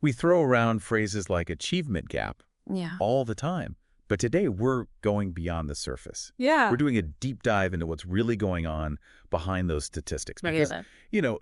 We throw around phrases like achievement gap Yeah. all the time. But today we're going beyond the surface. Yeah. We're doing a deep dive into what's really going on behind those statistics. Because,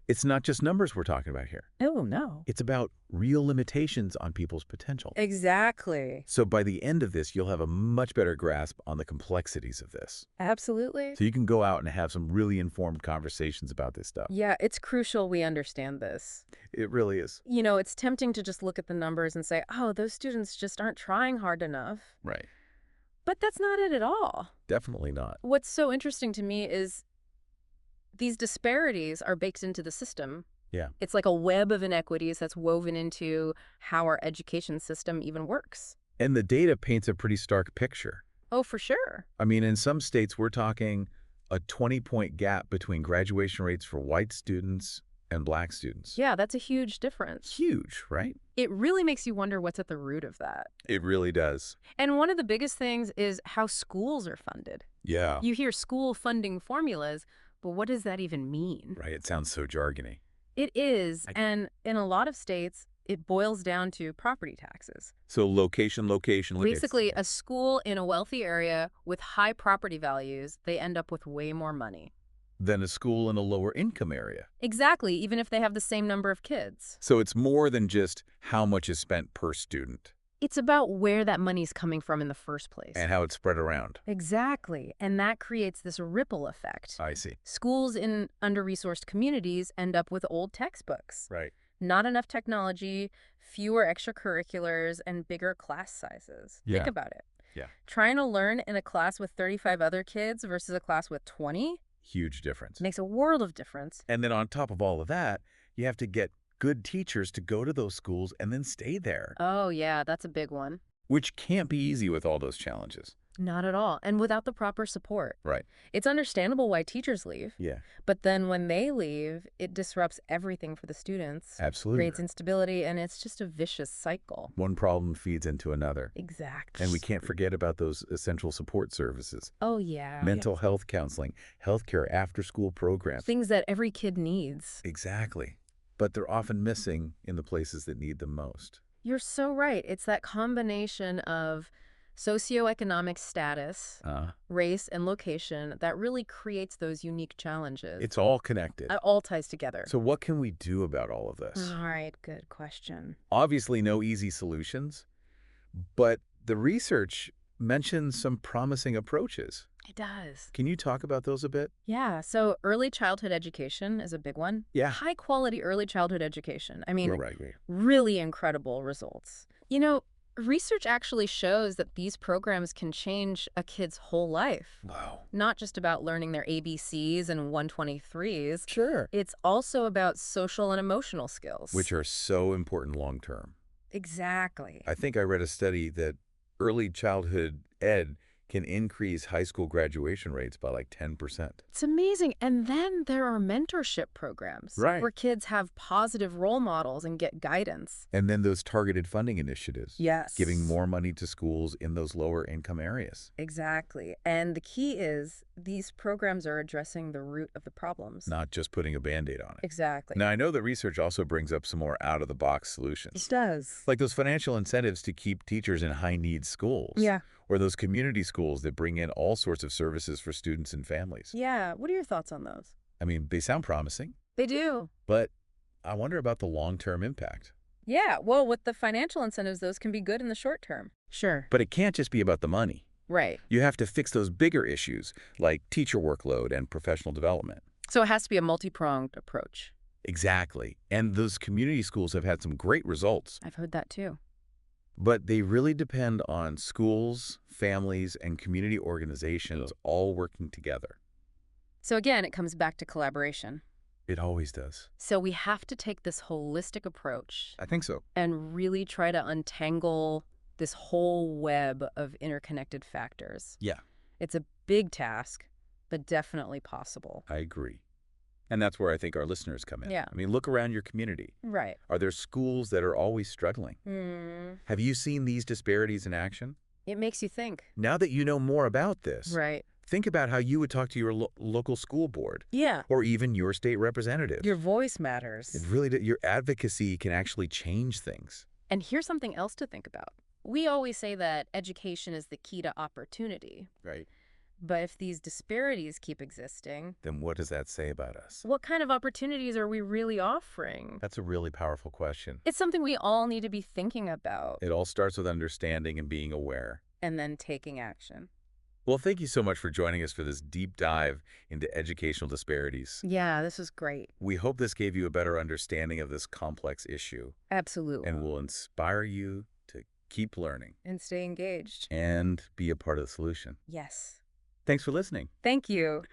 it's not just numbers we're talking about here. Oh, no. It's about real limitations on people's potential. Exactly. So by the end of this, you'll have a much better grasp on the complexities of this. Absolutely. So you can go out and have some really informed conversations about this stuff. Yeah, it's crucial we understand this. It really is. It's tempting to just look at the numbers and say, oh, those students just aren't trying hard enough. Right. But that's not it at all. Definitely not. What's so interesting to me is these disparities are baked into the system. Yeah. It's like a web of inequities that's woven into how our education system even works. And the data paints a pretty stark picture. Oh, for sure. I mean, in some states, we're talking a 20-point gap between graduation rates for white students and black students. Yeah, that's a huge difference. Huge, right? It really makes you wonder what's at the root of that. It really does. And one of the biggest things is how schools are funded. Yeah. You hear school funding formulas, but what does that even mean? Right, it sounds so jargony. It is, and in a lot of states, it boils down to property taxes. So location. Basically, a school in a wealthy area with high property values, they end up with way more money. Than a school in a lower income area. Exactly, even if they have the same number of kids. So it's more than just how much is spent per student. It's about where that money's coming from in the first place. And how it's spread around. Exactly, and that creates this ripple effect. I see. Schools in under-resourced communities end up with old textbooks. Right. Not enough technology, fewer extracurriculars, and bigger class sizes. Yeah. Think about it. Yeah. Trying to learn in a class with 35 other kids versus a class with 20 Huge difference. makes a world of difference. And then on top of all of that, you have to get good teachers to go to those schools and then stay there. Oh, yeah, that's a big one. Which can't be easy with all those challenges. Not at all. And without the proper support. Right. It's understandable why teachers leave. Yeah. But then when they leave, it disrupts everything for the students. Absolutely. Creates instability, and it's just a vicious cycle. One problem feeds into another. Exactly. And we can't forget about those essential support services. Oh, yeah. Mental health counseling, healthcare after-school programs. Things that every kid needs. Exactly. But they're often missing in the places that need them most. You're so right. It's that combination of socioeconomic status, race, and location that really creates those unique challenges. It's all connected. It all ties together. So what can we do about all of this? All right, good question. Obviously, no easy solutions, but the research mentions some promising approaches. It does. Can you talk about those a bit? Yeah, so early childhood education is a big one. Yeah. High quality early childhood education. I mean, Right. really incredible results. Research actually shows that these programs can change a kid's whole life. Wow. Not just about learning their ABCs and 123s. Sure. It's also about social and emotional skills. Which are so important long term. Exactly. I think I read a study that early childhood ed can increase high school graduation rates by like 10%. It's amazing. And then there are mentorship programs. Right. Where kids have positive role models and get guidance. And then those targeted funding initiatives. Yes. Giving more money to schools in those lower income areas. Exactly. And the key is these programs are addressing the root of the problems. Not just putting a Band-Aid on it. Exactly. Now, I know that research also brings up some more out-of-the-box solutions. It does. Like those financial incentives to keep teachers in high-need schools. Yeah. Or those community schools that bring in all sorts of services for students and families. Yeah. What are your thoughts on those? I mean, they sound promising, They do. but I wonder about the long-term impact. Yeah. Well, with the financial incentives, those can be good in the short term. Sure. But it can't just be about the money. Right. You have to fix those bigger issues like teacher workload and professional development. So it has to be a multi-pronged approach. Exactly. And those community schools have had some great results. I've heard that too. But they really depend on schools, families, and community organizations all working together. So again, it comes back to collaboration. It always does. So we have to take this holistic approach I think so. and really try to untangle this whole web of interconnected factors. Yeah, It's a big task, but definitely possible. I agree. And that's where I think our listeners come in. Yeah. I mean, look around your community. Right. Are there schools that are always struggling? Have you seen these disparities in action? It makes you think. Now that you know more about this, Right. Think about how you would talk to your local school board. Yeah. Or even your state representative. Your voice matters. It really, your advocacy can actually change things. And here's something else to think about. We always say that education is the key to opportunity. Right. But if these disparities keep existing, then what does that say about us? What kind of opportunities are we really offering? That's a really powerful question. It's something we all need to be thinking about. It all starts with understanding and being aware. And then taking action. Well, thank you so much for joining us for this deep dive into educational disparities. Yeah, this was great. We hope this gave you a better understanding of this complex issue. Absolutely. And will inspire you to keep learning. And stay engaged. And be a part of the solution. Yes. Thanks for listening. Thank you.